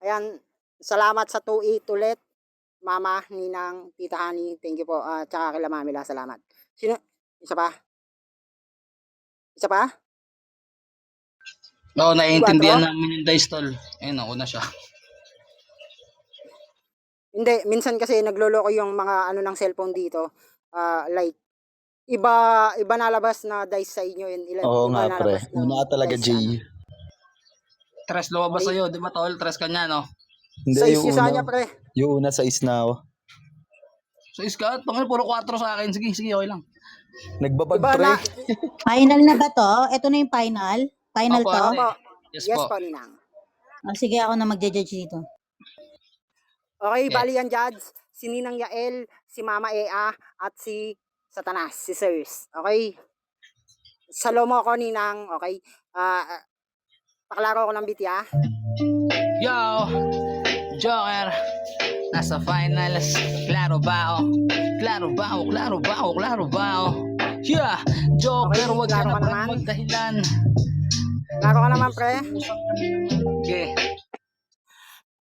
Ayan, salamat sa 2-8 ulit, mama, ninang, tita Honey, thank you po, tsaka kila Mami La, salamat. Sino isa pa? Isa pa? Oo, 4? naiintindihan namin yung dice tol. Ayun, ako na siya. Hindi, minsan kasi nagloloko yung mga ano ng cellphone dito, like iba iba nalabas na dice sa inyo yun, Oo iba nga pre, nalabas na una ka talaga dice J. sa ano. Tres lumabas Okay. sa'yo, di ba tol? Tres ka niya, no? Hindi, Sa yung isyu sa una, kanya, pre. yung una sa is na ako. So iska, tungkol puro 4 sa akin. Sige, okay lang. Nagbabag Iba pre. na, Final na ba to? Ito na yung final? Final Opo, to? ate. opo, Yes, yes po. po, ninang. Sige, ako na magja-judge dito. Okay, Okay. bali yan, Judge. Si Ninang Yael, si Mama Ea, at si Satanas, si Sirs. Okay? Salo mo ako, Ninang. Okay? Paklaro ko ng bitya. Yo, Joker. Nasa finals. Klaro ba ako? Klaro ba ako? Klaro ba ako? Klaro ba ako? Yeah, Joker, Okay, wag ka klaro na ka pre naman. magdahilan. Klaro ka naman, pre. Okay.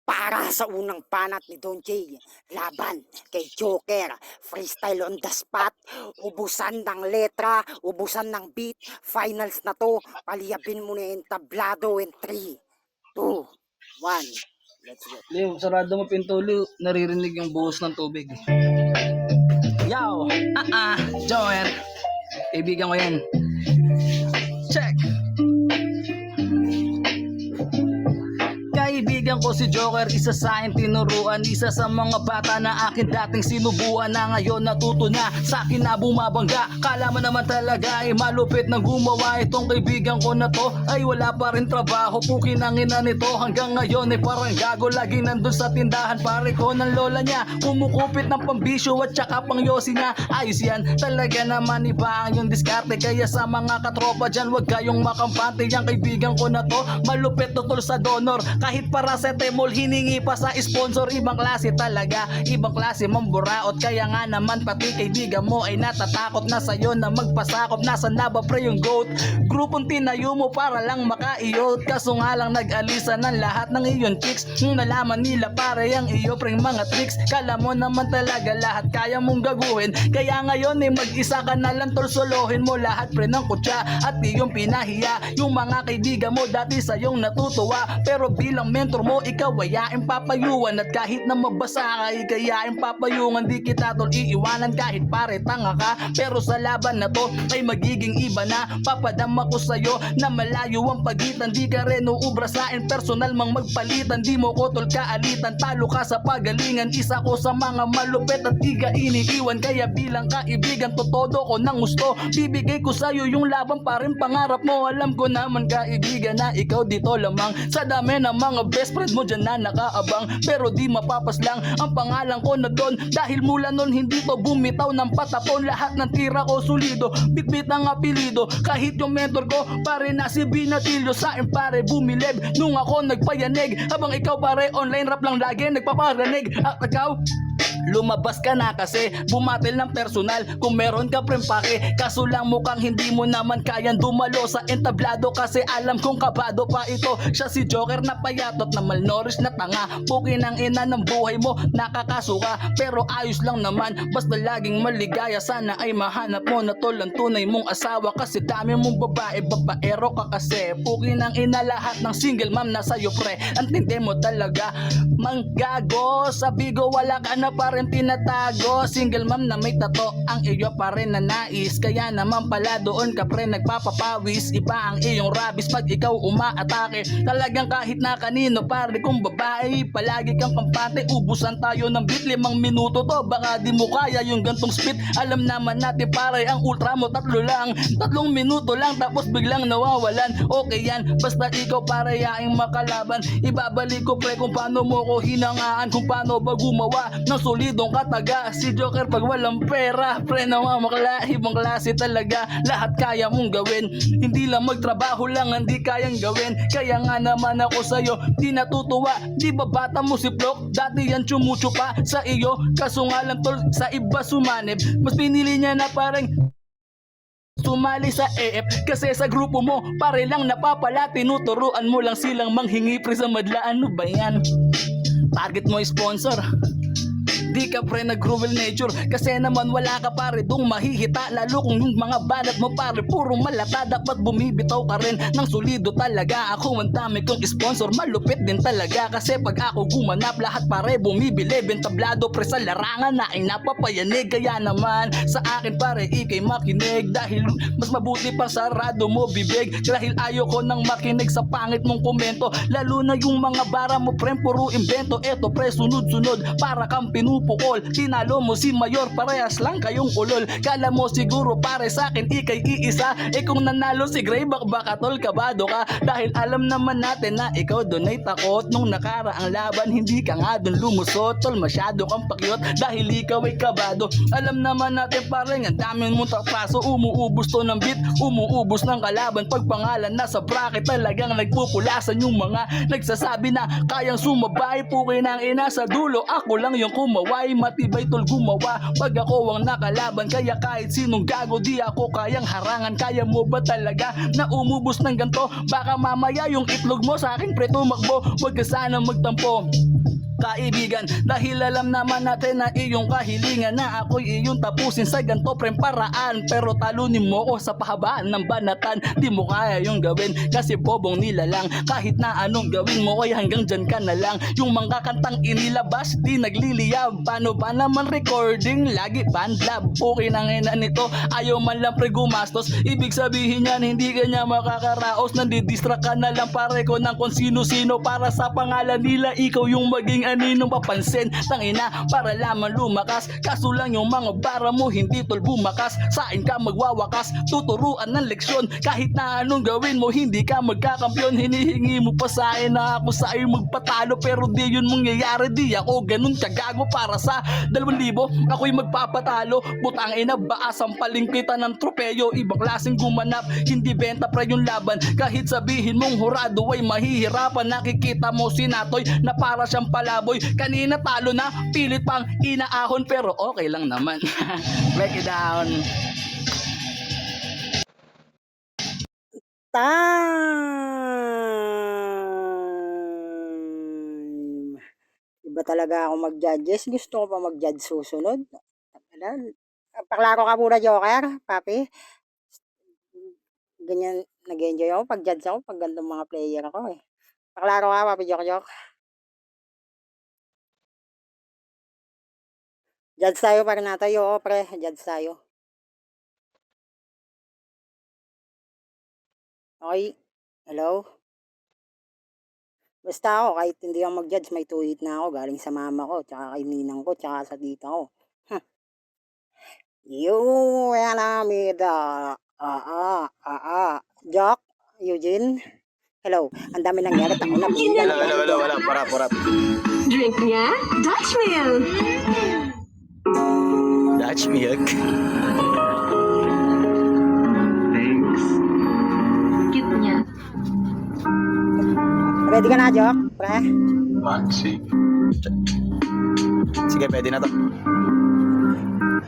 Para sa unang panat ni Don J, laban kay Joker, freestyle on the spot, ubusan ng letra, ubusan ng beat, finals na to, paliyabin mo na yung tablado in 3, 2, 1, let's go. Leo, sarado mo pinto, Leo. Naririnig yung buhos ng tubig. Yo, Joker. Kaibigan ko yan. Check. Kaibigan ko si Joker, isa sa akin tinuruan, isa sa mga bata na akin dating sinubuan, na ngayon natuto na sa akin na bumabangga. Kala mo naman talaga ay malupit na gumawa. Itong kaibigan ko na to ay wala pa rin trabaho, pukin ang ina nito. Hanggang ngayon ay parang gago, laging nandun sa tindahan. Pare ko ng lola niya, kumukupit ng pambisyo at saka pang yosi niya. Ayos yan, talaga naman iba ang yung diskarte. Kaya sa mga katropa dyan, wag kayong makampante. Yang kaibigan ko na to, malupit totoo sa donor. Kahit para sa temol, hiningi pa sa sponsor. Ibang klase talaga, ibang klase mamburaot. Kaya nga naman pati kaibigan mo ay natatakot na sa'yo na magpasakop. Nasa na ba pre yung goat? Grupong tinayo mo para lang makaiyot. Kaso nga lang nag-alisa ng lahat ng iyon chicks. Nung nalaman nila pare ang iyo preng mga tricks. Kala mo naman talaga lahat kaya mong gaguhin. Kaya ngayon ay mag-isa ka na lang tol, solohin mo lahat pre ng kutsa. At iyong pinahiya yung mga kaibigan mo dati sa'yong natutuwa. Pero bilang mentor mo, ikaw ayaing papayuan. At kahit na mabasa ka, ikayaing papayungan. Di kita tol iiwanan kahit pare tanga ka. Pero sa laban na to ay magiging iba na. Papadama ko sa'yo na malayo ang pagitan. Di ka rin uubra sa'in, personal mang magpalitan. Di mo ko tol kaalitan, talo ka sa pagalingan. Isa ko sa mga malupit at di ka iniiwan. Kaya bilang kaibigan, totodo ko ng gusto. Bibigay ko sa'yo yung laban pa rin pangarap mo. Alam ko naman kaibigan na ikaw dito lamang. Sa dami ng mga best friend mo dyan na nakaabang. Pero di mapapaslang ang pangalan ko na doon. Dahil mula nun hindi to bumitaw ng patapon. Lahat ng tira ko solido, bitbit ang apelido. Kahit yung mentor ko pare na si Binatilio, sa pare bumilib nung ako nagpayanig. Habang ikaw pare online rap lang lagi nagpaparanig. At ikaw lumabas ka na kasi bumatil ng personal. Kung meron ka prempake, kaso lang mukhang hindi mo naman kayang dumalo sa entablado. Kasi alam kong kabado pa ito. Siya si Joker na payatot na malnourished na tanga. Pukin ang ina ng buhay mo, nakakasuka. Pero ayos lang naman, basta laging maligaya. Sana ay mahanap mo na tol ang tunay mong asawa. Kasi dami mong babae, babaero ka kasi. Pukin ang ina lahat ng single mom na sa'yo pre. Antindi mo talaga, manggago. Sa bigo wala ka na pa rin tinatago. Single mom na may tato ang iyo pa rin na nais. Kaya naman pala doon ka pre nagpapapawis. Iba ang iyong rabis pag ikaw umaatake. Talagang kahit na kanino pare kung babae, palagi kang kampante. Ubusan tayo ng beat, 5 minuto to. Baka di mo kaya yung gantong speed. Alam naman natin pare ang ultra mo 3 lang. 3 minuto lang tapos biglang nawawalan. Okay yan, basta ikaw pare yaing makalaban. Ibabalik ko pre kung paano mo ko hinangaan. Kung paano ba gumawa ng solidong kataga. Si Joker pag walang pera pre namamakla, ibang klase talaga. Lahat kaya mong gawin, hindi lang magtrabaho lang hindi kayang gawin. Kaya nga naman ako sa'yo di natutuwa. Di ba bata mo si Flock, dati yan chumucho pa sa iyo. Kaso nga lang tol sa iba sumanib. Mas pinili niya na parang sumali sa AF. Kasi sa grupo mo, pare lang napapala. Tinuturuan mo lang silang manghingi pre sa madla. Ano ba yan? Target mo sponsor. Di ka pre nag-cruel nature. Kasi naman wala ka pare dong mahihita. Lalo kung yung mga banat mo pare puro malata. Dapat bumibitaw ka rin ng solido talaga. Ako ang dami kong sponsor, malupit din talaga. Kasi pag ako gumanap lahat pare bumibili. Bentablado pre sa larangan na ay napapayanig. Kaya naman sa akin pare ikay makinig. Dahil mas mabuti pang sarado mo bibig. Dahil ayoko nang makinig sa pangit mong komento. Lalo na yung mga bara mo pre puro invento. Eto pre sunod-sunod para kang pinupukol. Tinalo mo si Mayor, parehas lang kayong ulol. Kala mo siguro pare sa akin ikay iisa. Kung nanalo si Gray baka tol kabado ka. Dahil alam naman natin na ikaw doon ay takot. Nung nakaraang laban hindi ka nga doon lumusot. Tol masyado kang pakyot dahil ikaw ay kabado. Alam naman natin pare ang dami mong trapaso. Umuubos to ng beat, umuubos ng kalaban. Pag pangalan nasa bracket talagang nagpupulasan yung mga nagsasabi na kayang sumabay. Puki ng ina sa dulo, ako lang yung kumaway. Matibay tol gumawa pag ako ang nakalaban. Kaya kahit sinong gago di ako kayang harangan. Kaya mo ba talaga na umubos ng ganto? Baka mamaya yung itlog mo sa akin pre tumakbo. Huwag ka sana magtampo kaibigan, dahil alam naman natin na iyong kahilingan na ako'y iyong tapusin sa ganto prem paraan. Pero talunin mo ko sa pahabaan ng banatan. Di mo kaya yung gawin kasi bobong nila lang. Kahit na anong gawin mo ay hanggang dyan ka na lang. Yung mga kantang inilabas di nagliliyab. Paano ba naman recording? Lagi bandlab. Okay na ngayon nito, ayaw man lang pre gumastos. Ibig sabihin yan hindi ka niya makakaraos. Nandidistract ka na lang pare ko ng kung sino-sino. Para sa pangalan nila ikaw yung maging aninong papansin. Tangina para lamang lumakas. Kaso lang yung mga bara mo hindi tol bumakas. Saan ka magwawakas? Tuturuan ng leksyon. Kahit na anong gawin mo hindi ka magkakampyon. Hinihingi mo pa sa akin na ako sa iyo magpatalo. Pero di yun mangyayari. Di ako ganun kagago para sa 2,000 ako'y magpapatalo. Putang ina baka sampaling kita ng tropeyo. Ibang klaseng gumanap hindi benta pre yung laban. Kahit sabihin mong hurado ay mahihirapan. Nakikita mo si Natoy na para siyang palaboy. Kanina talo na, pilit pang inaahon. Pero okay lang naman. Break it down. Time! Iba talaga ako mag-judges. Gusto ko pa mag-judge susunod. Paklaro ka muna, Joker, papi. Ganyan, nag-enjoy ako pag-judge ako pag gandang mga player ako eh. Paklaro ka, papi Jok. Judge tayo para na tayo, pre. Judge tayo. Okay. Hello? Basta ako, kahit hindi ako mag-judge, may tuhit na ako. Galing sa mama ko, tsaka kay ninang ko, tsaka sa tita ko. You and Amida. Jock? Eugene? Hello. Ang dami nangyari. Ako na. Wala, parat. Drink niya? Dutch milk. Dutch milk. Thanks. Cute niya. Ready ka na, Jock? Pre? Maxi. Sige, pwede na to.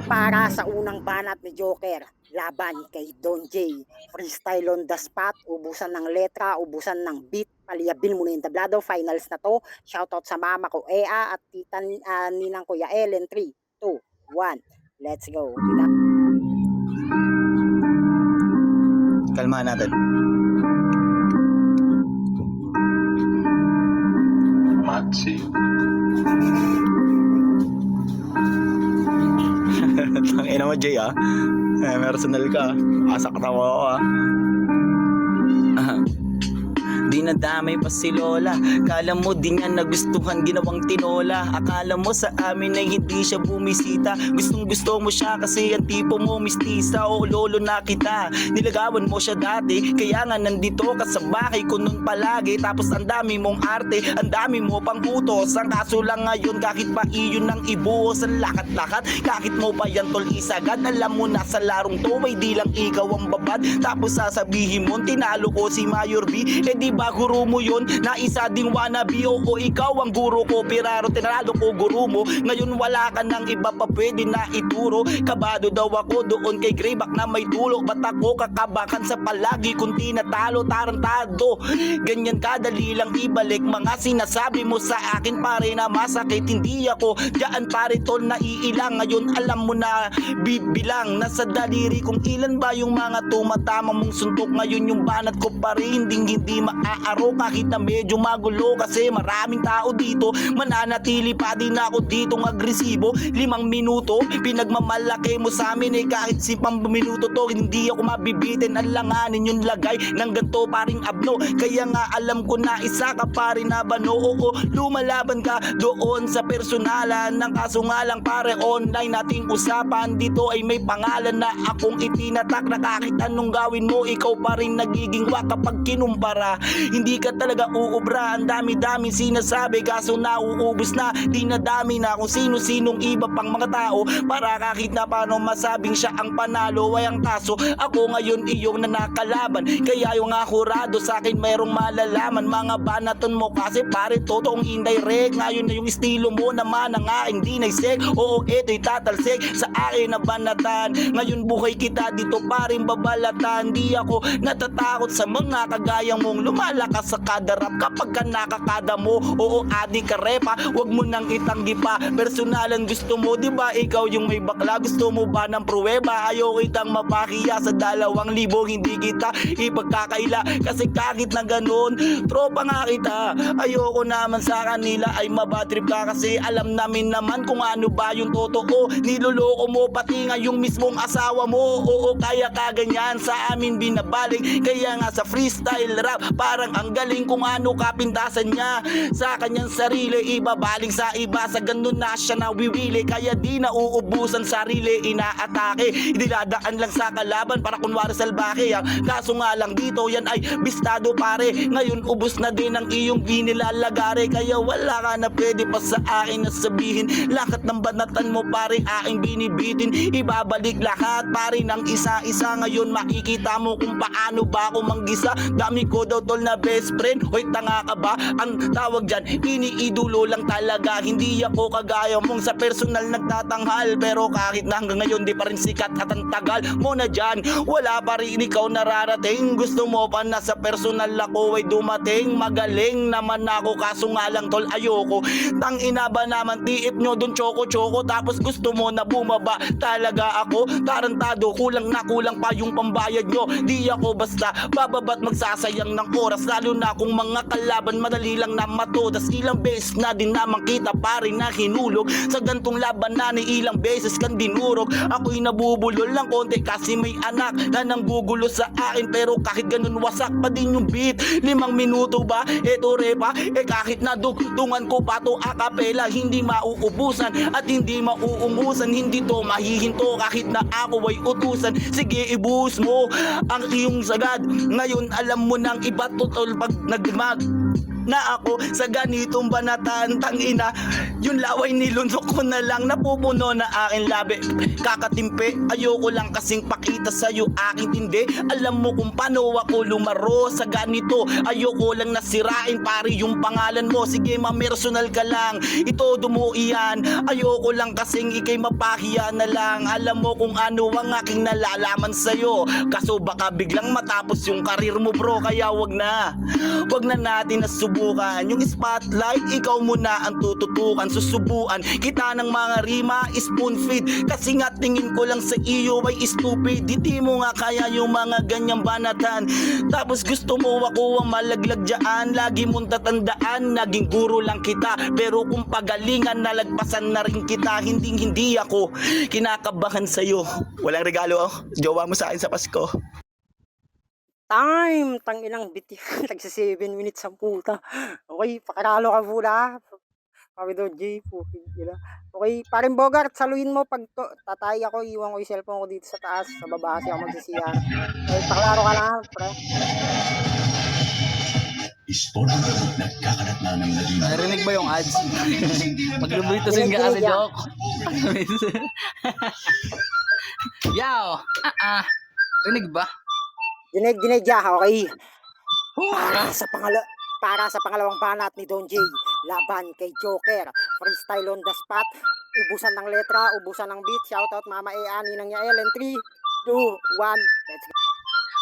Para sa unang banat ni Joker, laban kay Don J. Freestyle on the spot, ubusan ng letra, ubusan ng beat, paliyabin mo na yung tablado, finals na to. Shoutout sa mama ko, Ea, at tita ninang kuya Ellen. 3, 2, 1, let's go. Kalmahan natin. Maxi. Tangina mo, Jay, ah. Personal ka. Asakta mo ako, ah. Di nadamay pa si Lola. Kala mo di niya nagustuhan ginawang tinola. Akala mo sa amin ay hindi siya bumisita. Gustong gusto mo siya kasi ang tipo mo mistisa. O lolo na kita, nilagawan mo siya dati. Kaya nga nandito ka sa bahay ko nun palagi. Tapos ang dami mong arte, ang dami mo pang utos. Ang kaso lang ngayon kahit pa iyon ang ibuhos. Ang lakat-lakat, kahit mo pa yan tol isagad. Alam mo na sa larong to ay di lang ikaw ang babad. Tapos sasabihin mo tinalo ko si Mayor B. Eh di ba ba guro mo yun? Na isa ding wannabe o ikaw ang guro ko? Piraro tinalo ko guro mo. Ngayon wala ka nang iba pa pwede na ituro. Kabado daw ako doon kay Greyback na may tulo. Ba't ako kakabakan sa palagi kung tinatalo tarantado? Ganyan kadali lang ibalik mga sinasabi mo sa akin pare na masakit. Hindi ako dyan pare tol na iilang. Ngayon alam mo na bibilang nasa daliri kung ilan ba yung mga tumatama mong suntok. Ngayon yung banat ko pa rin hindi maaaro kahit na medyo magulo kasi maraming tao dito. Mananatili pa din ako ditong agresibo. 5 minuto pinagmamalaki mo sa amin kahit 5 minuto to hindi ako mabibitin. Alanganin yung lagay ng ganto paring abno. Kaya nga alam ko na isa ka pa rin na bano. Oo, lumalaban ka doon sa personalan ng kaso nga lang pare online nating usapan dito ay may pangalan na akong itinatak na kahit anong gawin mo ikaw pa rin nagiging wak kapag kinumpara. Hindi ka talaga uubra. Ang dami-dami sinasabi kaso nauubos na. Dinadami na kung sino-sinong iba pang mga tao para kahit na paano masabing siya ang panalo ay ang kaso ako ngayon iyong nanakalaban. Kaya yung akurado sa akin mayroong malalaman mga banaton mo kasi pare totoong indirect. Ngayon na yung estilo mo naman ang aking dinaysek. Oo ito'y tatalsek sa akin na banatan. Ngayon buhay kita dito paring babalatan. Di ako natatakot sa mga kagayang mong lumalakas sa kada rap kapag ka nakakada mo. Oo adik ka repa wag mo nang itanggi pa. Personalan gusto mo diba ikaw yung may bakla. Gusto mo ba ng pruweba? Ayaw kitang mapahiya sa 2,000 hindi kita ipagkakaila kasi kahit na ganun tropa nga kita. Ayoko naman sa kanila ay mabatrip ka kasi alam namin naman kung ano ba yung totoo. Niloloko mo pati nga yung mismong asawa mo. Oo kaya kaganyan sa amin binabalik. Kaya nga sa freestyle rap parang ang galing kung ano kapintasan niya sa kanyang sarili ibabaling sa iba. Sa ganun na siya nawiwili kaya di na uubusan sarili inaatake. Diladaan lang sa kalaban para kunwari salbake. Kaso nga lang dito yan ay bistado pare. Ngayon ubos na din ang iyong binilalagare. Kaya wala ka na pwede pa sa akin na sabihin. Lahat ng banatan mo pare aking binibitin. Ibabalik lahat pare ng isa-isa. Ngayon makikita mo kung paano ba ako manggisa. Dami ko daw tol na best friend. Hoy tanga ka ba? Ang tawag dyan iniidulo lang talaga. Hindi ako kagaya mong sa personal nagtatanghal. Pero kahit na hanggang ngayon di pa rin sikat at ang tagal mo na dyan. Wala pa rin ikaw nararating. Gusto mo pa na sa personal ako ay dumating. Magaling naman ako kaso nga lang tol ayoko. Tang ina ba naman tiip nyo dun choco-choco. Tapos gusto mo na bumaba talaga ako. Tarantado kulang na kulang pa yung pambayad nyo. Di ako basta bababat magsasayang ng oras. Lalo na kung mga kalaban madali lang na matodas. Ilang beses na din naman kita pare na hinulog. Sa gantong laban na ni ilang beses kan dinurog. Ako'y nabubulol lang konti kasi may anak na nanggugulo sa akin. Pero kahit ganun wasak pa din yung beat. 5 minuto ba? Eto repa. Kahit na dugtungan ko pa to akapela. Hindi mauubusan at hindi mauungusan. Hindi to mahihinto kahit na ako ay utusan. Sige ibuhos mo ang iyong sagad. Ngayon alam mo nang iba totol pag nagmag na ako sa ganitong banatan. Tangina yung laway nilunok ko na lang napupuno na aking labi kakatimpe. Ayoko lang kasing pakita sa'yo aking tindi. Alam mo kung paano ako lumaro sa ganito. Ayoko lang nasirain pare yung pangalan mo. Sige ma-personal ka lang ito mo iyan. Ayoko lang kasing ikay mapahiya na lang. Alam mo kung ano ang aking nalalaman sa'yo. Kaso baka biglang matapos yung karir mo bro. Kaya wag na natin nasubukan yung spotlight. Ikaw muna ang tututukan. Susubuan kita ng mga rima spoon feed. Kasi nga tingin ko lang sa iyo ay stupid. Hindi mo nga kaya yung mga ganyang banatan. Tapos gusto mo ako ang malaglag dyan. Lagi mong tatandaan naging guro lang kita. Pero kung pagalingan nalagpasan na rin kita. Hindi ako kinakabahan sa'yo. Walang regalo jowa mo sa akin sa Pasko. Time! Tanginang bit yan. Tagsa 7 minutes ang puta. Okay, pakaralo ka muna. Kami daw, J. Okay, paring Bogart, saluhin mo pag tatay ako, iwan ko yung cellphone ko dito sa taas. Sa baba kasi ako magsisiyar. Okay, paklaro ka na, pre. Istorya nagkakalat na ng naging Narinig ba yung ads? Maglubitusin ka kasi joke. Yaw! Rinig ba? Dinig ya, okay. Para sa pangalawang banat ni Don J, laban kay Joker, freestyle on the spot, ubusan ng letra, ubusan ng beat, shoutout Mama Ea, Ninang Yael, and 3, 2, 1, let's go.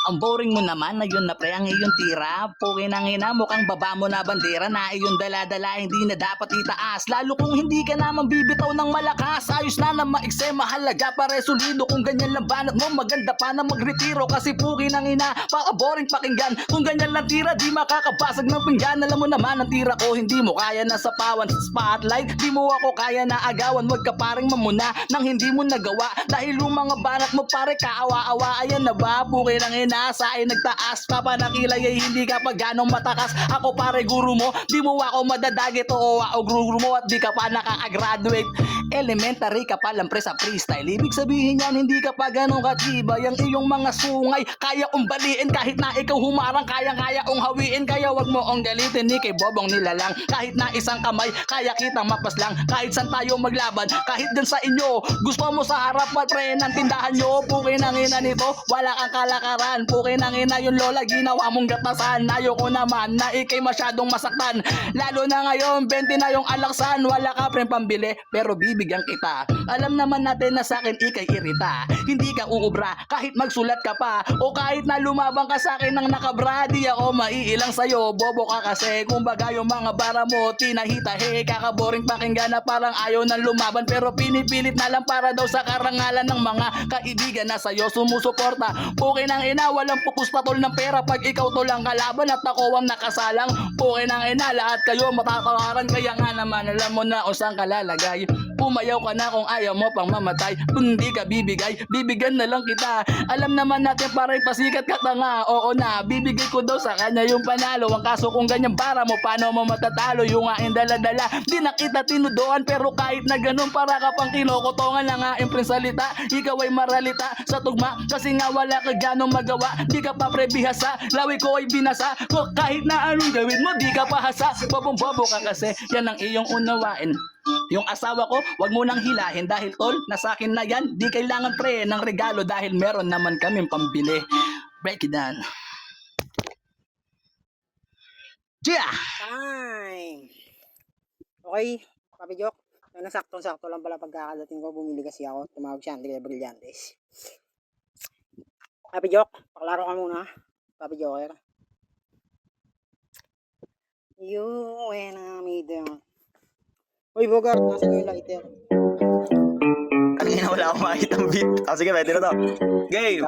Ang boring mo naman na yun na pre ang iyong tira. Pukin ang ina, mukhang baba mo na bandera na iyong dala-dala hindi na dapat itaas. Lalo kung hindi ka naman bibitaw ng malakas. Ayos na na maikse, mahalaga pare solido. Kung ganyan lang banat mo, maganda pa na magretiro. Kasi pukin ang ina, baka boring pakinggan. Kung ganyan lang tira, di makakabasag ng pinggan. Alam mo naman ang tira ko, hindi mo kaya na sapawan sa spotlight. Di mo ako kaya na agawan, wag ka paring mamuna nang hindi mo nagawa. Dahil yung mga banat mo pare kaawa-awa. Ayan na ba, pukin ang ina, sa ay nagtaas ka pa nakilay ay hindi ka pa ganong matakas. Ako pare guru mo, di mo ako madadagit o guru mo at di ka pa nakaka-graduate. Elementary ka pa lang pre sa freestyle. Ibig sabihin yan hindi ka pa ganong katibay. Ang iyong mga sungay kaya umbaliin kahit na ikaw humarang kaya ong hawiin. Kaya wag mo ong galitin ni kay Bobong nilalang. Kahit na isang kamay kaya kitang mapaslang. Kahit saan tayo maglaban kahit din sa inyo. Gusto mo sa harap at pre ng tindahan nyo. Pukin ang ina nito wala kang kalakaran. Pukin ang ina yung lola ginawa mong gatasan. Ayoko naman na ikay masyadong masaktan. Lalo na ngayon 20 na yung alaksan. Wala ka pre pambili pero bibigyan kita. Alam naman natin na sa akin ikay irita. Hindi ka uubra kahit magsulat ka pa. O kahit na lumabang ka sa akin ng nakabra. Di ako maiilang sa'yo. Bobo ka kasi kumbaga yung mga bara mo tinahita. Hey kakaboring pakinggan na parang ayaw ng lumaban. Pero pinipilit na lang para daw sa karangalan ng mga kaibigan na sa'yo sumusuporta. Pukin ang ina walang pupus patol ng pera pag ikaw to lang kalaban at ako ang nakasalang. Pukin ang ina lahat kayo matatawaran. Kaya nga naman alam mo na kung saan ka lalagay. Pumayaw ka na kung ayaw mo pang mamatay. Kung hindi ka bibigay, bibigyan na lang kita. Alam naman natin parang pasikat ka tanga. Oo na, bibigay ko daw sa kanya yung panalo. Ang kaso kung ganyan para mo, paano mo matatalo? Yung aking dala-dala, di na kita tinudoan. Pero kahit na ganun, para ka pang kilokotongan lang aking prinsalita. Ikaw ay maralita sa tugma, kasi nga wala ka ganong magawa. Di ka pa prebihasa, lawi ko ay binasa. Kahit na anong gawin mo, di ka pa hasa. Babong-babo ka kasi, yan ang iyong unawain. Yung asawa ko, wag mo nang hilahin dahil tol, nasa akin na yan. Di kailangan pre ng regalo dahil meron naman kaming pambili. Break it down. Yeah! Time! Okay, Papi Jok. Nasaktong-sakto lang pala pagkakadating ko. Bumili kasi ako. Tumawag siya, Andrea Brillantes. Papi Jok, paklaro ka muna. Papi Joker. You and I made them. Uy, Bogart, nasa yung lighter? Ang ina wala akong makikita ang beat. Sige, pwede na to. Game!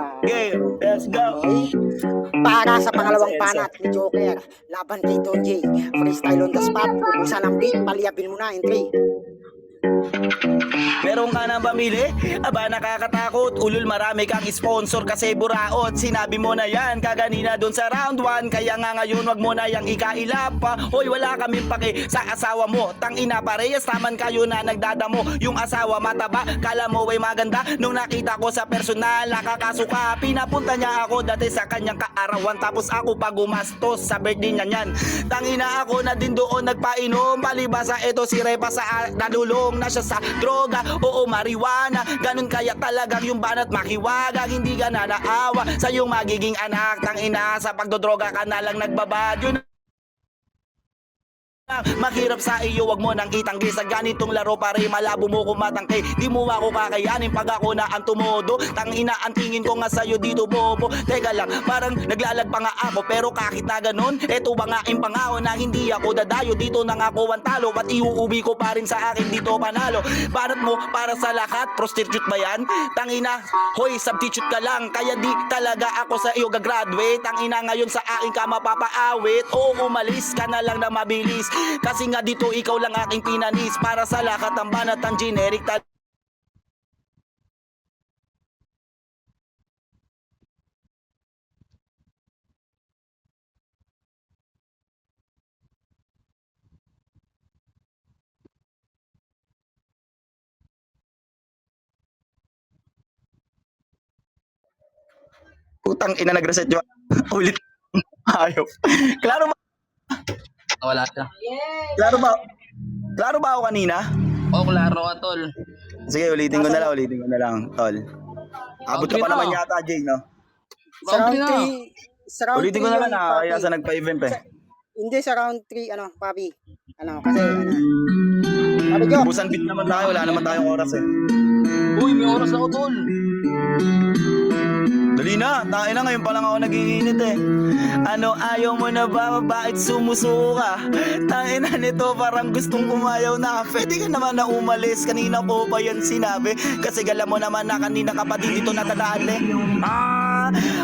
Let's go! Para sa pangalawang banat ni Joker, laban kay Don J, freestyle on the spot, ubusan ng beat, paliyapin mo na in 3. Meron ka nang pamili? Aba nakakatakot. Ulul marami kang sponsor kasi buraot. Sinabi mo na yan kaganina dun sa round 1. Kaya nga ngayon wag mo na yang ikailap pa. Hoy wala kaming pake sa asawa mo. Tangina parehas taman kayo na nagdadamo. Yung asawa mataba, kala mo ay maganda. Nung nakita ko sa personal nakakasuka. Pinapunta niya ako dati sa kanyang kaarawan. Tapos ako pa gumastos sa birthday niya yan. Tangina ako na din doon nagpainom. Palibasa ito si Repa sa nalulong na siya sa droga, oo marijuana. Ganun kaya talagang yung banat makiwaga. Hindi ka na naawa sa iyong magiging anak. Tangina sa pagdodroga ka na lang nagbabad. Yun Maghirap sa iyo, wag mo nang itanggi. Sa ganitong laro pare, malabo mo kumatangke. Di mo ako kakayanin pag ako na ang tumodo. Tangina, ang tingin ko nga sa'yo dito bobo. Teka lang, parang naglalag pa nga ako. Pero kahit na ganun, eto ba nga ang pangako na hindi ako dadayo. Dito na nga ako ang talo at iuuwi ko pa rin sa akin dito panalo. Banat mo para sa lahat, prostitute ba yan? Tangina, hoy, substitute ka lang. Kaya di talaga ako sa iyo gagraduate. Tangina, ngayon sa akin ka mapapaawit. Oo, umalis ka na lang na mabilis. Kasi nga dito ikaw lang aking pinanis. Para sa lakat ang banat ang generic Putang ina nag-reset yung ulit. Ayaw. Klaro ba? Wala siya. Klaro ba ako kanina? O klaro ka tol. Sige, ulitin ko na lang, tol. Abot ka pa Round three naman na. yata, Jay, no? Sa Round round 3 na. Sa round Ulitin ko 3 na lang yun, na kaya papi. sa nagpa-event eh. Hindi, sa round 3, papi. Kasi, Papi Jo. Busan beat naman tayo, wala naman tayong oras eh. Uy, may oras ako tol. Dali na, tayo na ngayon pa lang ako nagiinit eh. Ano ayaw mo na ba? Bakit sumusuko ka? Tayo na nito parang gustong umayaw na. Pwede ka naman na umalis, kanina ko pa yan sinabi. Kasi gala mo naman na kanina ka pa dito natadaan eh.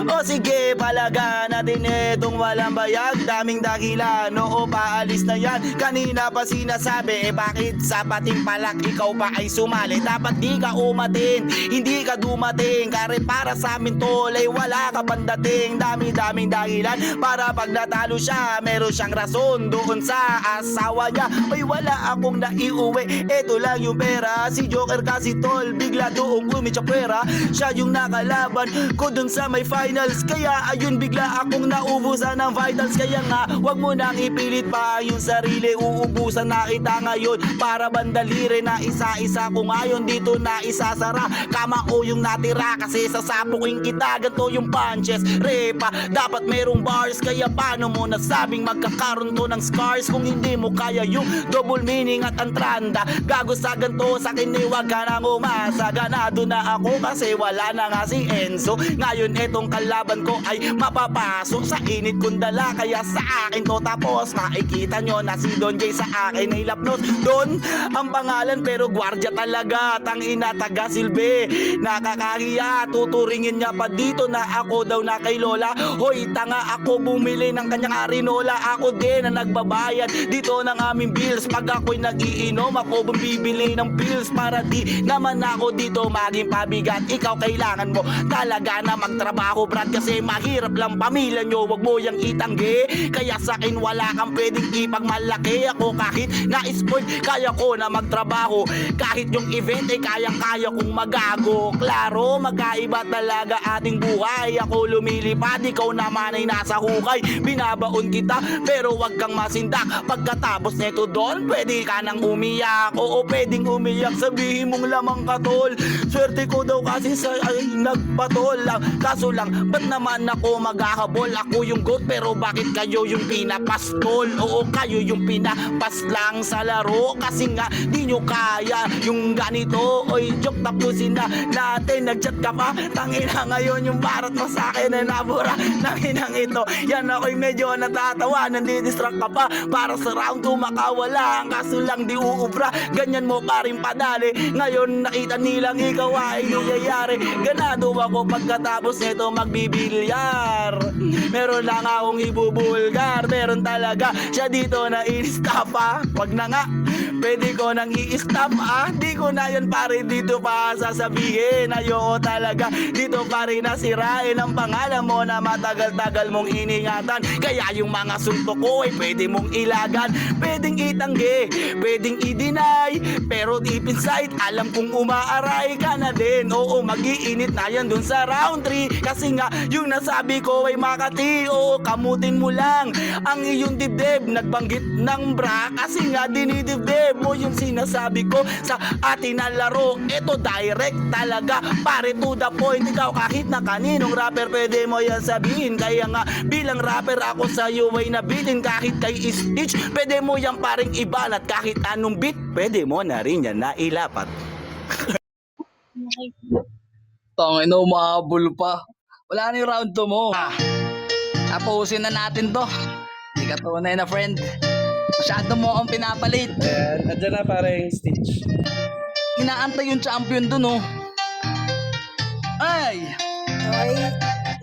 O sige, palaga natin itong walang bayag. Daming dakilan, oo paalis na yan. Kanina pa sinasabi, bakit sa pating palak ikaw pa ay sumali? Dapat di ka umatin, hindi ka dumating. Kare para sa amin tol ay wala ka pandating. Dami-daming dahilan para pag natalo siya, meron siyang rason doon sa asawa niya. Ay wala akong naiuwi, eto lang yung pera. Si Joker kasi tol, bigla doong umitsakwera. Siya yung nakalaban ko dun sa may finals. Kaya ayun bigla akong naubusan ng vitals. Kaya nga wag mo nang ipilit pa yung sarili. Uubusan na kita ngayon para bandalire na isa-isa kung ayon dito na isasara. Kama o yung natira kasi sasapukin kita. Ganto yung punches, repa, dapat merong bars. Kaya paano mo nasabing magkakaroon to ng scars kung hindi mo kaya yung double meaning at antranda. Gago sa ganto sa akin wag ka nang umasa. Ganado na ako kasi wala na nga si Enzo. Ngayon etong kalaban ko ay mapapasok sa init kong dala. Kaya sa akin to tapos makikita nyo na si Don J sa akin ay lapnos. Don ang pangalan pero gwardya talaga. Tangina taga silbi, nakakahiya. Tuturingin niya pa dito na ako daw na kay Lola. Hoy tanga ako bumili ng kanyang arinola. Ako din na nagbabayad dito ng aming bills. Pag ako'y nagiinom ako bumibili ng pills. Para di naman ako dito maging pabigat. Ikaw kailangan mo talaga na magtrabaho brad. Kasi mahirap lang pamilya nyo, wag mo yang itanggi. Kaya sa akin wala kang pwedeng ipagmalaki. Ako kahit na-spoiled kaya ko na magtrabaho. Kahit yung event ay kayang-kaya kong magago. Klaro magkaiba talaga ating buhay. Ako lumilipad, ikaw naman ay nasa hukay. Binabaon kita pero wag kang masindak. Pagkatapos neto doon pwede ka nang umiyak. Oo pwedeng umiyak, sabihin mong lamang katol. Swerte ko daw kasi sa ay nagpatol lang. Kaso lang ba't naman ako maghahabol? Ako yung goat pero bakit kayo yung pinapastol? Oo kayo yung pinapas lang sa laro. Kasi nga di nyo kaya yung ganito. Oy joke tapusin na natin. Nagchat ka pa, tangina ngayon yung barat mo sa akin na nabura. Nanginang ito, yan ako'y medyo natatawa. Nandidistract ka pa para sa round 2 makawala. Ang kaso lang di uubra, ganyan mo pa rin padali. Ngayon nakita nilang ikaw ay nangyayari. Ganado ako pagkatapos nito magbibilyar. Meron lang akong ibubulgar. Meron talaga siya dito na i-stop wag na nga, pwede ko nang i-stop di ko na yan pare dito pa sasabihin. Ayoko talaga dito pare nasirain ang pangalan mo na matagal-tagal mong iningatan. Kaya yung mga suntok ko ay pwede mong ilagan. Pwedeng itanggi, pwedeng i-deny, pero deep inside alam kong umaaray ka na din. Oo mag-iinit na yan dun sa round 3. Kasi nga yung nasabi ko ay Makati. Oo kamutin mo lang ang iyong dibdib. Nagbanggit ng bra kasi nga dinidibdib mo yung sinasabi ko sa atin na laro. Ito direct talaga pare to the point. Ikaw kahit na kaninong rapper pwede mo yan sabihin. Kaya nga bilang rapper ako sa iyo ay nabitin. Kahit kay Stitch pwede mo yan paring ibanat. Kahit anong beat pwede mo na rin yan nailapat. Tangin na umahabol pa. Wala na yung round 2 mo. Tapusin na natin to. Hindi ka tunay na friend. Masyado mo akong pinapalit. Ayan, andyan na parang Stitch. Inaantay yung champion dun oh. Ay! Okay,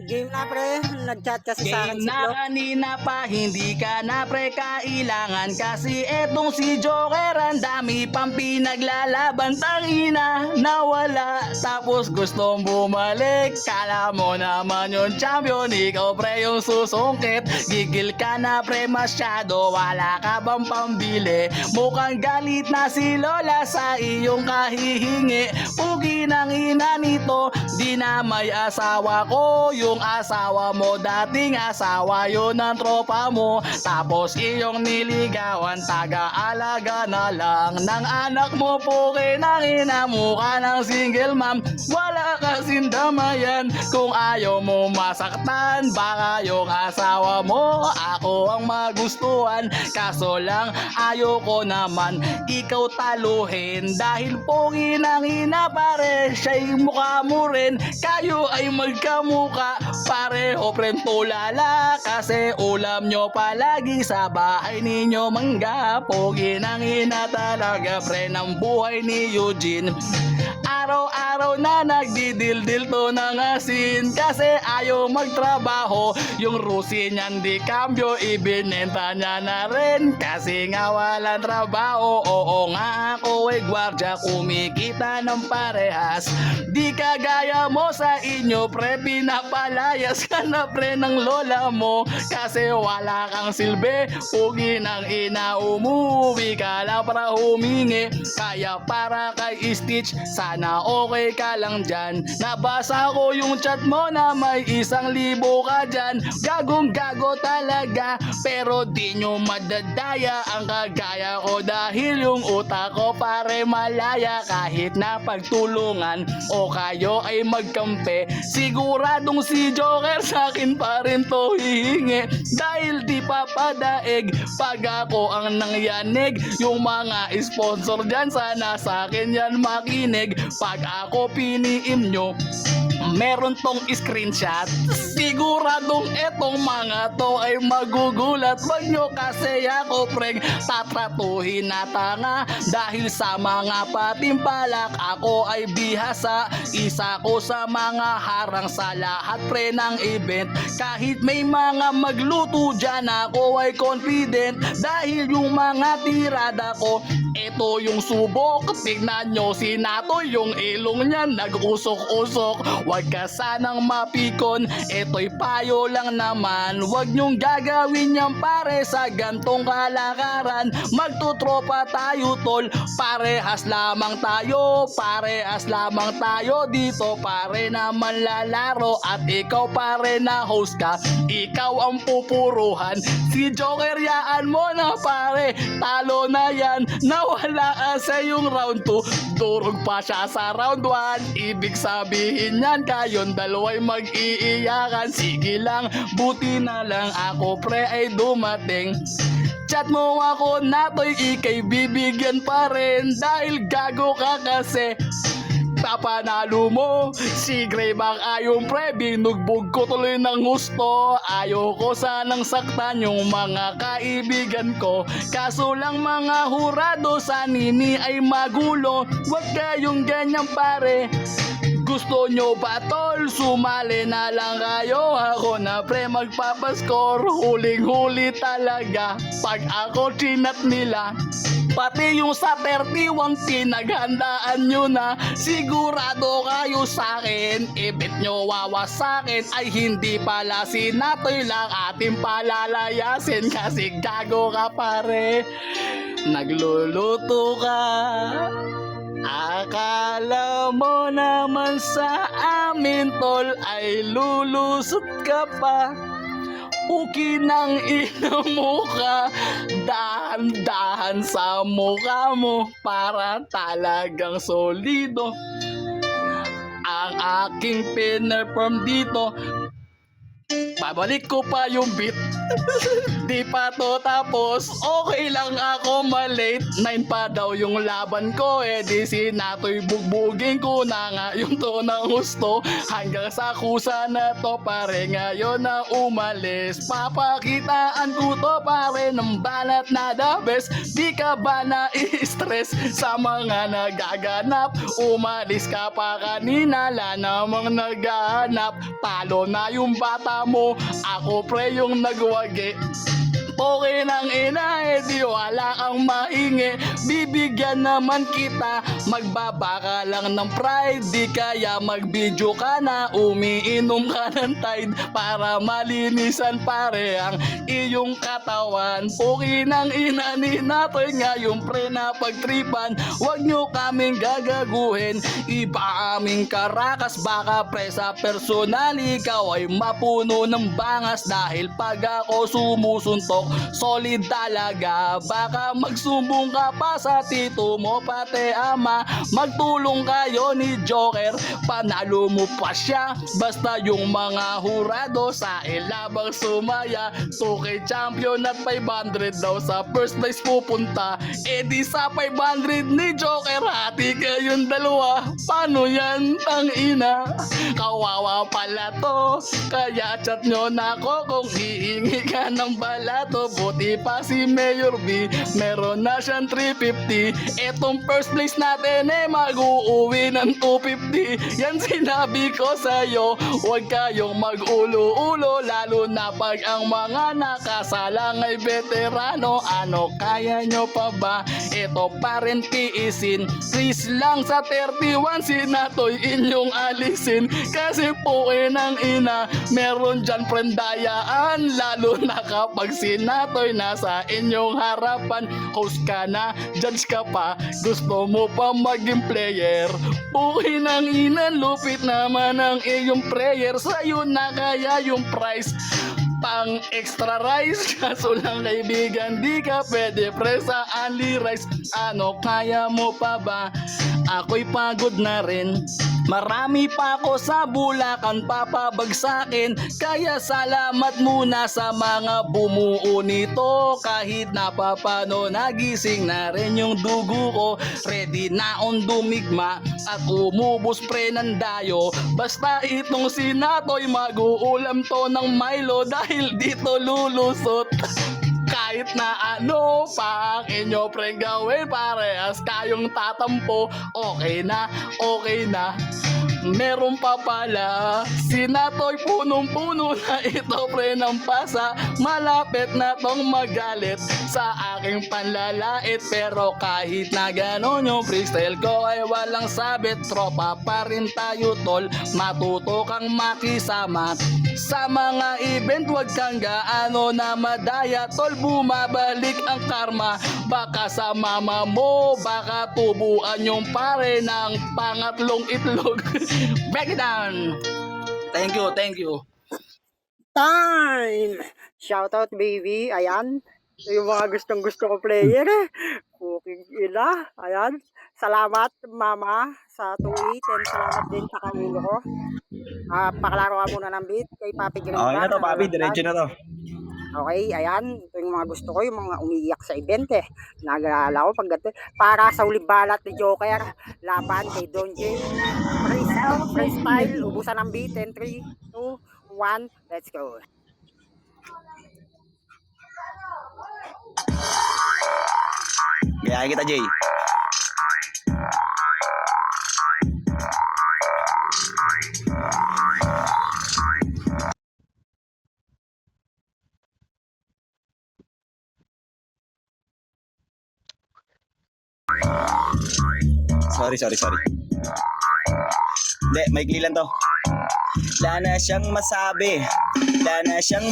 game na pre. Nag-chat kasi sa akin Game si na Flo. kanina pa, hindi ka na pre kailangan. Kasi etong si Joker ang dami pang pinaglalaban. Tangina, nawala, tapos gustong bumalik. Kala mo naman yung champion, ikaw pre yung susungkit. Gigil ka na pre masyado, wala ka bang pambili? Mukhang galit na si Lola sa iyong kahihingi. Pugi ng ina nito, di na may asawa ko. Yung asawa mo dating asawa yun ng tropa mo. Tapos iyong niligawan, taga-alaga na lang ng anak mo. Pukin ang ina mo ka ng single mom. Wala kasing damayan kung ayaw mo masaktan. Baka yung asawa mo ako ang magustuhan. Kaso lang ayoko naman ikaw taluhin. Dahil pukin ang ina pare, siya'y mukha mo rin. Kayo ay magkamuka, pareho friend tulala. Kasi ulam nyo palagi sa bahay ninyo mangga. Pukin ang ina talaga friend ang buhay ni Eugene. Araw-araw na nagdidildil to ng asin. Kasi ayaw magtrabaho. Yung rusin niyan di kambyo, ibinenta niya na rin. Kasi nga walang trabaho. Oo nga ako ay gwardya, kumikita ng parehas. Di kagaya mo sa inyo pre, pinapalayas ka na pre ng lola mo. Kasi wala kang silbi, pugi ng ina, umuwi ka lang para humingi. Kaya para kay Stitch, sana okay ka lang dyan. Nabasa ko yung chat mo na may 1,000 ka dyan. Gagong-gago talaga, pero di nyo madadaya ang kagaya ko. Dahil yung utak ko pare malaya. Kahit na pagtulungan o kayo ay magkampi, siguradong si Joker sa akin pa rin to hihingi. Dahil di papadaig pag ako ang nangyanig. Yung mga sponsor dyan sana sa akin yan makinig. Pag ako piniim nyo, meron tong screenshot. Siguradong etong mga to ay magugulat. Wag nyo kasi ako preg tatratuhin na tanga. Dahil sa mga patimpalak ako ay bihasa. Isa ko sa mga harang sa lahat pre ng event. Kahit may mga magluto dyan ako ay confident. Dahil yung mga tirada ko, ito yung subok. Tignan nyo si Nato, yung ilong niya nag-usok-usok. Huwag ka sanang mapikon, eto'y payo lang naman. Huwag nyong gagawin yan pare sa gantong kalakaran. Magtutropa tayo tol, parehas lamang tayo. Parehas lamang tayo dito pare naman lalaro. At ikaw pare na host ka, ikaw ang pupuruhan. Si Joker yaan mo na pare, talo na yan. Nawala sa yung round 2, durog pa siya sa round 1. Ibig sabihin yan kayong dalawa'y mag-iiyakan. Sige lang, buti na lang ako pre ay dumating. Chat mo ako Natoy, ikay bibigyan pa rin. Dahil gago ka kasi papanalo mo. Si Greybang ayong pre, binugbog ko tuloy ng gusto. Ayoko sanang saktan yung mga kaibigan ko. Kaso lang mga hurado sa nini ay magulo. Huwag kayong ganyan pare. Gusto nyo ba tol? Sumali na lang kayo. Ako na pre magpapaskor. Huling-huli talaga pag ako chinat nila. Pati yung sa 31 pinaghandaan nyo na. Sigurado kayo sa akin, ibit nyo wawasakin. Ay hindi pala si Natoy lang ating palalayasin. Kasi gago ka pare, nagluluto ka. Akala mo naman sa amin tol ay lulusot ka pa. Puki ng ina mo ka, dahan-dahan sa mukha mo para talagang solido ang aking pinerform dito. Babalik ko pa yung beat. Di pa to tapos, okay lang ako malate. 9 pa daw yung laban ko, eh di si Natoy bugbugin ko na nga yung to ng gusto. Hanggang sa kusa na to pare ngayon na umalis. Papakitaan ko to pare ng banat na the best. Di ka ba na-stress sa mga nagaganap? Umalis ka pa kanina, la namang naghahanap. Talo na yung bata mo, ako pre yung nagwagi. Okay ng ina, di wala kang maingi. Bibigyan naman kita, magbabaka lang ng pride. Di kaya mag-video ka na, umiinom ka ng Tide para malinisan pare ang iyong katawan. Okay ng ina ni Natoy nga yung pre na pagtripan. Huwag nyo kaming gagaguhin, iba aming karakas. Baka pre sa personal, ikaw ay mapuno ng bangas. Dahil pag ako sumusuntok, solid talaga. Baka magsumbong ka pa sa tito mo pati ama. Magtulong kayo ni Joker, panalo mo pa siya. Basta yung mga hurado sa ilabang sumaya. 2K champion at 500 daw sa first place pupunta. E di sa 500 ni Joker, hati kayong dalawa. Paano yan, tangina? Kawawa pala to, kaya chat nyo na ako kung hihingi ka ng balato. Buti pa si Mayor B, meron na siyang 350. Etong first place natin mag-uuwi ng 250. Yan sinabi ko sa'yo, huwag kayong mag-ulo-ulo. Lalo na pag ang mga nakasalang ay veterano. Ano, kaya nyo pa ba? Ito pa rin tiisin. Please lang sa 31 sinatoy inyong alisin. Kasi ng ina, meron dyan prendayaan. Lalo na kapag sinatoy nasa inyong harapan. Host ka na, judge ka pa, gusto mo pa maging player. ng ina, lupit naman ang iyong prayer. Sa'yo na kaya yung price pang extra rice. Kaso lang kaibigan, di ka pwede pre sa only rice. Ano, kaya mo pa ba? Ako'y pagod na rin. Marami pa ako sa Bulacan papabagsakin. Kaya salamat muna sa mga bumuo nito. Kahit napapano nagising na rin yung dugo ko. Ready na on dumigma at umubos pre ng dayo. Basta itong sinatoy mag-uulam to ng Milo. Dahil dito lulusot. Kahit na ano pa ang inyo pre gawin, parehas kayong tatampo. Okay na, okay na. Meron pa pala, sinatoy punong-puno na ito pre ng pasa. Malapit na tong magalit sa aking panlalait. Pero kahit na ganon yung freestyle ko ay walang sabit. Tropa pa rin tayo tol, matuto kang makisama. Sa mga event wag kang gaano na madaya. Tol, bumabalik ang karma. Baka sa mama mo, baka tubuan yung pare ng pangatlong itlog. Break it down. Thank you, thank you. Time! Shoutout baby, ayan. Yung mga gustong gusto ko player. Cooking ila, ayan. Salamat mama sa tuwit and salamat din sa kanilo ko. Paklaro ka muna ng beat kay Papi Green. Okay na to, Papi. Diretso na to. Okay, ayan. Ito yung mga gusto ko, yung mga umiiyak sa event eh. Nag-aalala ko pag ganito. Para sa ulibalat ni Joker, laban kay Don J. Freestyle, ubusan ng beat. 10, 3, 2, 1, let's go. Kaya kita, Jay. Sorry. Hindi, maikli lang to. Wala na siyang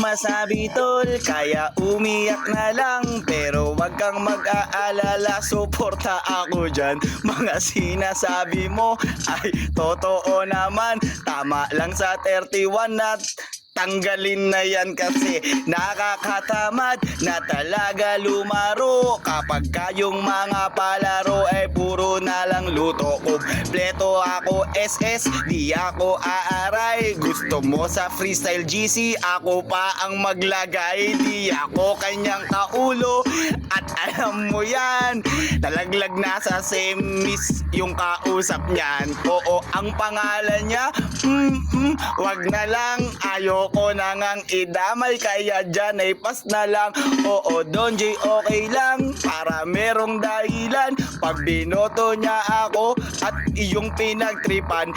masabi tol. Kaya umiyak na lang. Pero wag kang mag-aalala, suporta ako dyan. Mga sinasabi mo ay totoo naman. Tama lang sa 31 at tanggalin na yan kasi nakakatamad na talaga lumaro. Kapag kayong mga palaro ay puro na lang luto. Kompleto ako SS, di ako aaray. Gusto mo sa freestyle GC, ako pa ang maglagay. Di ako kanyang kaulo at alam mo yan. Talaglag na sa semis yung kausap niyan. Oo, ang pangalan niya, wag na lang, ayoko ayoko na ngang idamay, kaya dyan ay pas na lang. Oo, Don J, okay lang, para merong dahilan. Pag binoto niya ako at iyong pinagtripan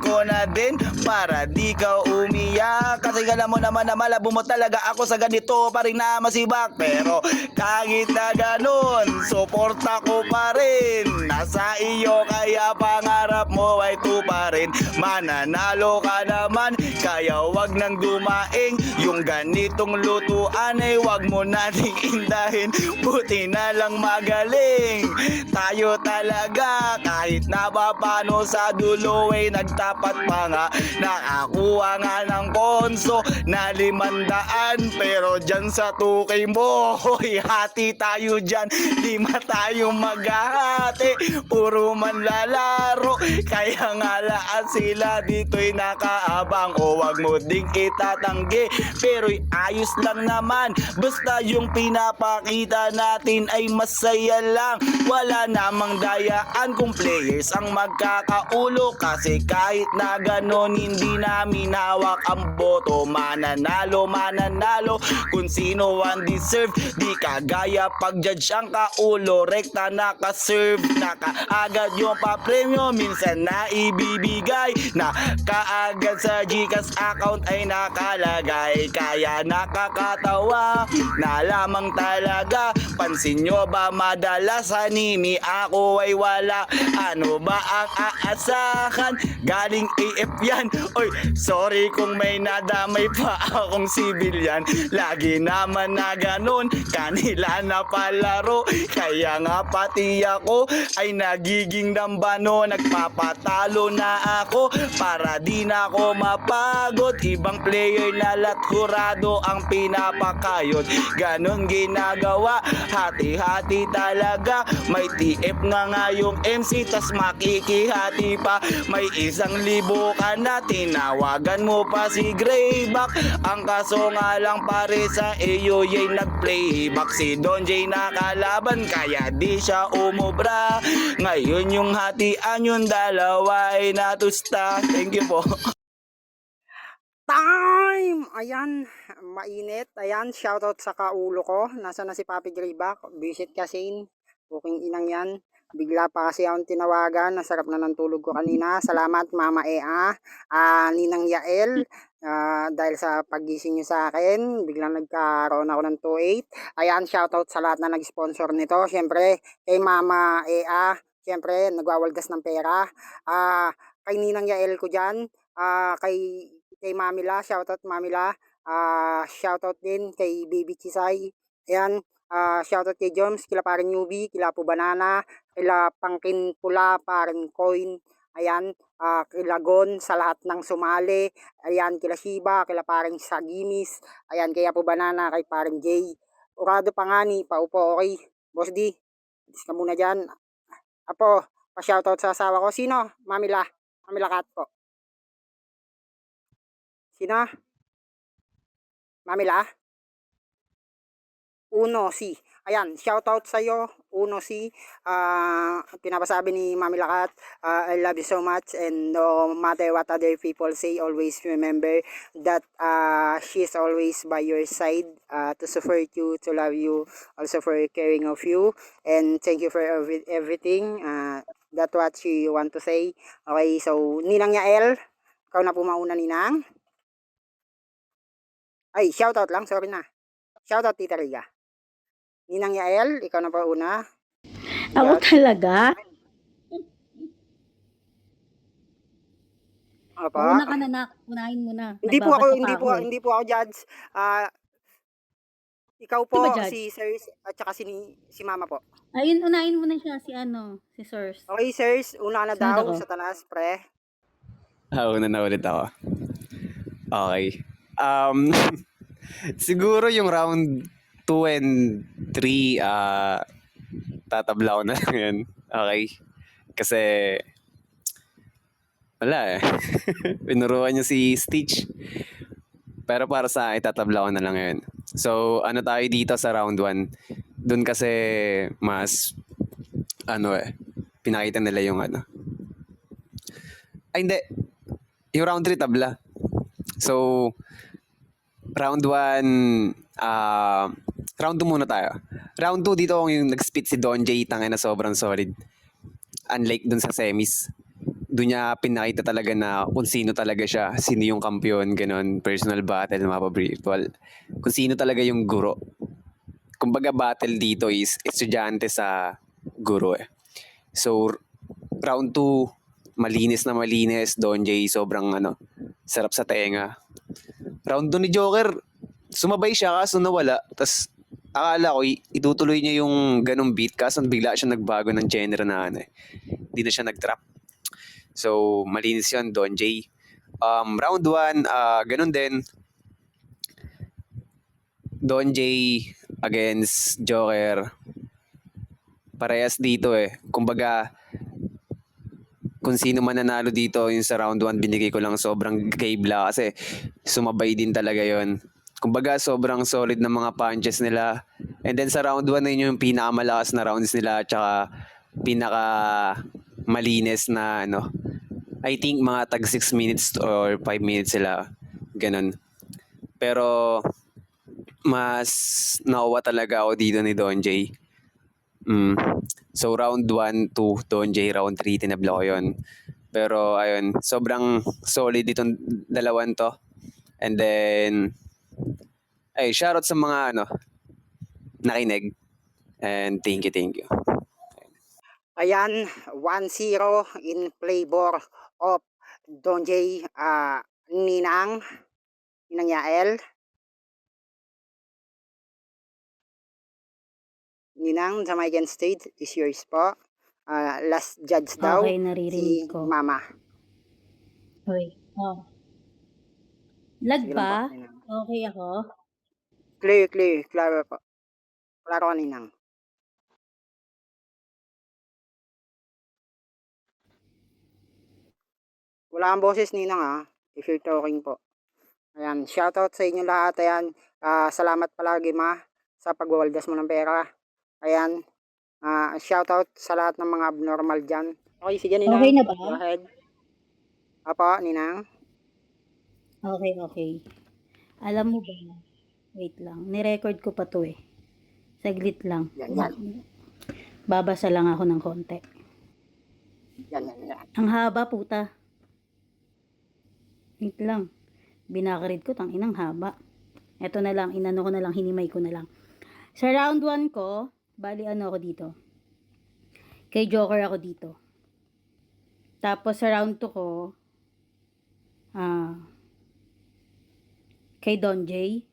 ko na din para di ka umiyak. Kasi alam mo naman na malabo mo talaga ako sa ganito pa rin na masibak. Pero kahit na ganun, suporta ko pa rin. Nasa iyo kaya pangarap mo ay tuparin. Mananalo ka naman, kaya wag nang dumaing. Yung ganitong lutuan ay wag mo nating indahin. Buti na lang magaling tayo talaga. Kahit na ba paano sa dulo ay nagtapat pa nga. Nakakuha nga ng konso na 500. Pero dyan sa tukay mo, hoy, hati tayo dyan. 5 tayo maghahati, puro man lalaro. Kaya nga lahat sila dito'y nakaabang. O wag mo ding itatanggi, pero'y ayos lang naman. Basta yung pinapakita natin ay masaya lang. Wala namang dayaan kung players ang magkakaulo. Kasi kahit na ganon hindi namin hawak ang boto. Mananalo, mananalo kung sino ang deserve. Di kagaya pag-judge ang kaulo. Rekta naka-serve, nakaagad yung pa-premyo. Minsan na ibibigay na kaagad sa GCash account ay nakalagay. Kaya nakakatawa na lamang talaga. Pansin nyo ba madalas anime ako ay wala. Ano ba ang aasahan? Galing AF yan. Oy, sorry kung may nadamay pa akong civilian. Lagi naman na ganun, kanila na palaro. Kaya nga pati ako ay nagiging dambano. Nagpapatalo na ako para di na ako mapagod. Ibang player na lathurado ang pinapakayod. Ganon ginagawa, hati-hati talaga. May TF na nga yung MC, tas makikihati pa. May 1,000 ka na, tinawagan mo pa si Greyback. Ang kaso nga lang pare sa iyo yay nag-playback. Si Don J nakalaban kaya di siya umubra. Ngayon yung hatian yung dalawa ay natusta. Thank you po. Time! Ayan, mainit. Ayan, shoutout sa kaulo ko. Nasa na si Papi Greyback? Visit kasi, booking inang yan. Bigla pa kasi akong tinawagan. Nasarap na ng tulog ko kanina. Salamat Mama Ea, Ninang Yael. Dahil sa pagising nyo sa akin, biglang nagkaroon ako ng 2.8. Ayan, shoutout sa lahat na nag-sponsor nito. Siyempre, kay Mama Ea, siyempre, nagwawaldas ng pera. Kay Ninang Yael ko dyan. Kay Mamila, shoutout Mamila. Shoutout din kay Baby Chisay. Ayan, shoutout kay Joms, kila paring Newbie, kila po Banana, kila Pangkin Pula, paring Coin. Ayan, kila Gon sa lahat ng sumali. Ayan, kila Shiba, kila paring Sagimis. Ayan, kaya po Banana, kay paring Jay. Urado Pangani, paupo, okay. Boss D, dis ka muna dyan. Apo, pa-shoutout sa asawa ko. Sino? Mamila. Mamila Kat po. Sino? Mamila? Uno C. Ayan, shoutout sa iyo, Uno C. Pinapasabi ni Mami Lakat, I love you so much, and no matter what other people say, always remember that she is always by your side, to support you, to love you, also for caring of you, and thank you for everything. That's what she want to say. Okay, so Ninang Yael, ikaw na po mauna, Ninang. Ay, shoutout lang, sorry na. Shoutout Tita Riga. Ninang Yael, ikaw na pa una. Ako talaga? Opo. Mauna ka na, nak. Unahin mo na. Hindi po ako, Nagbabasa pa hindi po ako judge. Ikaw po, Sino ba judge? si Sirs, at saka si Mama po. Ayun, unahin mo na siya, si Sirs. Okay, Sirs, una na Sunod daw ako. sa talas, pre. Una na ulit ako. Okay. Siguro yung round 2 and 3, tatabla ko na lang yun. Okay? Kasi, wala eh. Pinuruan niya si Stitch. Pero para sa akin, tatabla ko na lang yun. So, ano tayo dito sa round 1? Doon kasi mas, pinakita nila yung Ay, hindi. Yung round 3 tabla. So, round 1, round 2 muna tayo. Round 2 dito yung nag-spit si Don J, tangina sobrang solid. Unlike dun sa semis. Doon niya pinakita talaga na kung sino talaga siya, sino yung kampiyon, ganun, personal battle, mga virtual. Kung sino talaga yung guro. Kumbaga battle dito is estudyante sa guro eh. So, round 2, malinis na malinis, Don J, sobrang sarap sa tenga. Round 2 ni Joker, sumabay siya kaso nawala. Tapos akala ko itutuloy niya yung ganong beat kaso bigla siya nagbago ng genre na Hindi na siya nag-trap. So, malinis yun, Don J. Round 1, ganun din. Don J against Joker. Parehas dito eh. Kumbaga, kung sino man nanalo dito yung sa round 1, binigay ko lang sobrang kayla kasi sumabay din talaga yon. Kumbaga, sobrang solid ng mga punches nila. And then sa round 1 na yun yung pinakamalakas na rounds nila tsaka pinaka malinis na I think mga tag 6 minutes or 5 minutes sila. Ganun. Pero mas nakuha talaga ako dito ni Don J. So round 1, 2, Don J, round 3, tinabla ko yun. Pero ayun, sobrang solid itong dalawan to. And then, shoutout sa mga nakinig. And thank you. Ayan, 1-0 in favor of Don J, Ninang Yael. Ninang, sa mic and stage is yours po. Last judge daw, Okay, si naririnig ko. Mama. Hoy. Oh. Lag Sige lang po, pa? Ninang. Okay ako? Clear, klaro po. Klaro ka, Ninang. Wala kang boses, Ninang if you're talking po. Ayan, shoutout sa inyo lahat. Ayan, salamat palagi ma sa pagwawaldas mo ng pera. Ayan, shoutout sa lahat ng mga abnormal dyan. Okay, sige Ninang. Okay na ba? Go ahead. Apo, Ninang. Okay. Alam mo ba? Wait lang. Nirecord ko pa to eh. Saglit lang. Yan. Babasa lang ako ng konti. Yan. Ang haba, puta. Wait lang. Binakarid ko, inang haba. Ito na lang, inano ko na lang, hinimay ko na lang. Sa round 1 ko, bali ako dito. Kay Joker ako dito. Tapos sa round 2 ko, kay Don J.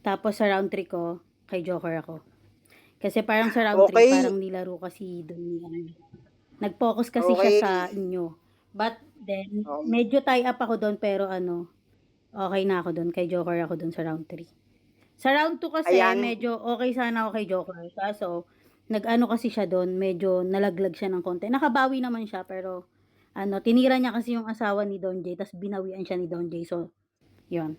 Tapos sa round 3 ko, kay Joker ako. Kasi parang sa round 3, Okay. parang nilaro kasi doon ni Nag-focus kasi siya Okay. sa inyo. But then, Okay. medyo tie up ako doon pero okay na ako doon. Kay Joker ako doon sa round 3. Sa round 2 kasi, Ayan. medyo okay sana ako kay Joker. Kaso, nag-ano kasi siya doon, medyo nalaglag siya ng konti. Nakabawi naman siya pero tinira niya kasi yung asawa ni Don J, tapos binawian siya ni Don J. So, yun.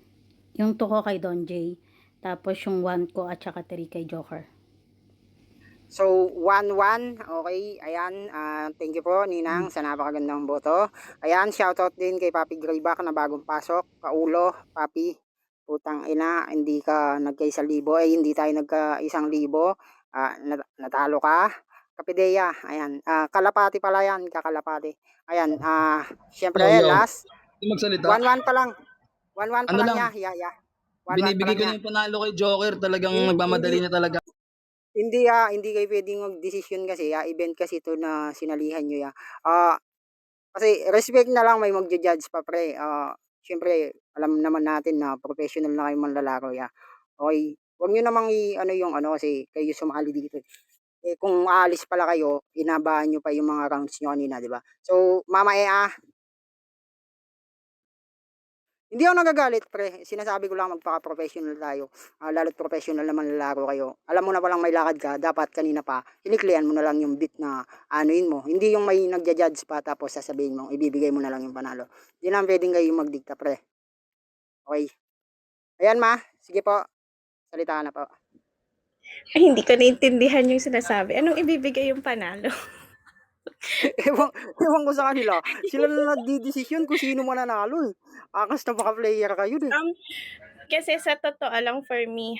Yung 2 ko kay Don J, tapos yung 1 ko at saka 3 kay Joker. So, 1-1. Okay, ayan. Thank you po, Ninang, sa napakagandang boto. Ayan, shoutout din kay Papi Grayback na bagong pasok. Kaulo, Papi. Putang ina, hindi ka nagka-1,000. Hindi tayo nagka-1,000. Natalo ka. Kapideya, ayan. Kalapati pala yan, kakalapati. Ayan, syempre, Yo. last. Magsalita. 1-1 pa lang. 1-1 pa Ano lang lang? niya. Yeah. 1-1 pa Binibigay ko lang na yung panalo kay Joker. Talagang nagmamadali na talaga. Hindi kayo pwedeng mag-desisyon kasi, event kasi ito na sinalihan nyo kasi respect na lang may magja-judge pa pre. Siyempre, alam naman natin na professional na kayo manlalaro Okay, huwag nyo namang yung kasi kayo sumali dito. Kung aalis pala kayo, inabahan nyo pa yung mga rounds nyo kanina, di ba? So, Mama hindi ako nagagalit pre, sinasabi ko lang magpaka-professional tayo. Lalo't professional naman lalaro kayo. Alam mo na palang may lakad ka, dapat kanina pa, hiniklian mo na lang yung beat na anuin mo. Hindi yung may nagja-judge pa tapos sasabihin mo, ibibigay mo na lang yung panalo. Hindi naman pwedeng kayo magdikta pre. Okay. Ayan ma, sige po, salita na po. Ay, hindi ko naintindihan yung sinasabi. Anong ibibigay yung panalo? Ewan ko sa kanila. Sila na nagdidesisyon kung sino mananalo eh. Akas na baka player kayo eh. Kasi sa totoo lang for me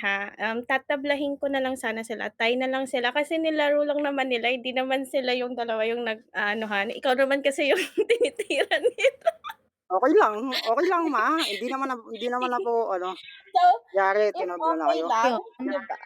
tatablahin ko na lang sana sila, tie na lang sila kasi nilaro lang naman nila, hindi naman sila yung dalawa yung nag-aanuhan. Ikaw naman kasi yung tinitira nila. Okay lang ma. Hindi naman na po So, yari if tinabla na okay kayo. lang, Yun. di ba?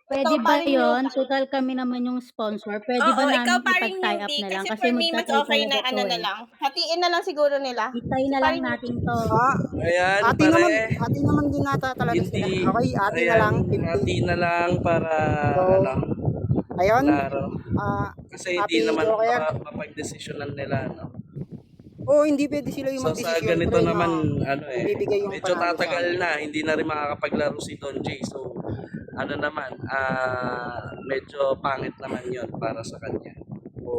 Pwede Ikaw, ba paring yun? newbie. Total kami naman yung sponsor. Pwede ba Oo, ikaw namin paring ipag-tie up newbie. na lang? Kasi Kasi for me, mas magta-tie okay na talaga to eh. lang. Hatiin na lang siguro nila. I-tie na lang Paring natin to. Ah, Ayan, ati pare. naman din nata talaga sila. Hindi, Okay, ati na ayan, lang, 50. hati na lang para, So, ano, ayun, klaro. ah, Kasi hindi Happy naman Joker. mapag-desisyonan nila, no? Hindi pwede sila yung So sa magdesisyon ganito pre naman, na ibibigay yung medyo panalo sa tatagal amin. na, hindi na rin makakapaglaro si Don Jay. So, ano naman, medyo pangit naman yon para sa kanya. O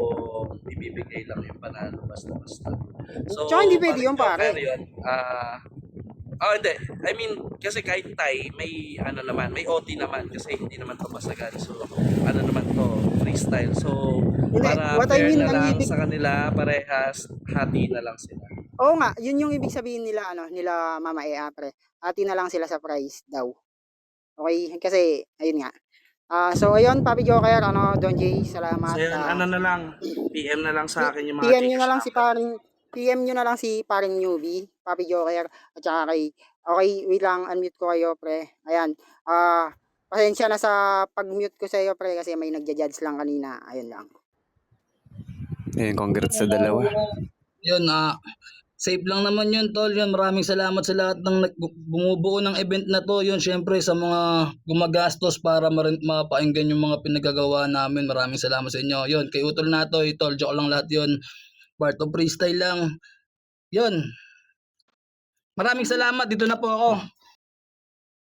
ibibigay lang yung panalo basta-basta. So, Tsaka hindi pwede yun, Joker pare. yun. Hindi. I mean, kasi kahit tie, may ano naman, may OT naman kasi hindi naman to basagan. So, ano naman to, freestyle. So, Hindi, para what I fair mean, na ang lang ibig, sa kanila, parehas, hati na lang sila. oo nga, yun yung ibig sabihin nila, nila Mama Ea, pre. Ati na lang sila sa price daw. Okay, kasi, ayun nga. So, ayun, Papi Joker, Don Jay, salamat. So yun, ano na lang, PM na lang sa akin yung mga PM nyo na Gcash lang si number. PM nyo na lang si paring newbie, Papi Joker, at saka okay, wait lang, unmute ko kayo, pre. Ayan, pasensya na sa pag-mute ko sa iyo, pre, kasi may nagja-judge lang kanina. Ayun lang. Ayun, congrats sa dalawa. Yun, safe lang naman yun, tol. Yun, maraming salamat sa lahat ng bumubuo ng event na to. Yun, syempre sa mga gumagastos para mapainggan yung mga pinagagawa namin. Maraming salamat sa inyo. Yun, kay Utol Natoy, tol, joke lang lahat yun. Part of freestyle lang. Yun. Maraming salamat. Dito na po ako.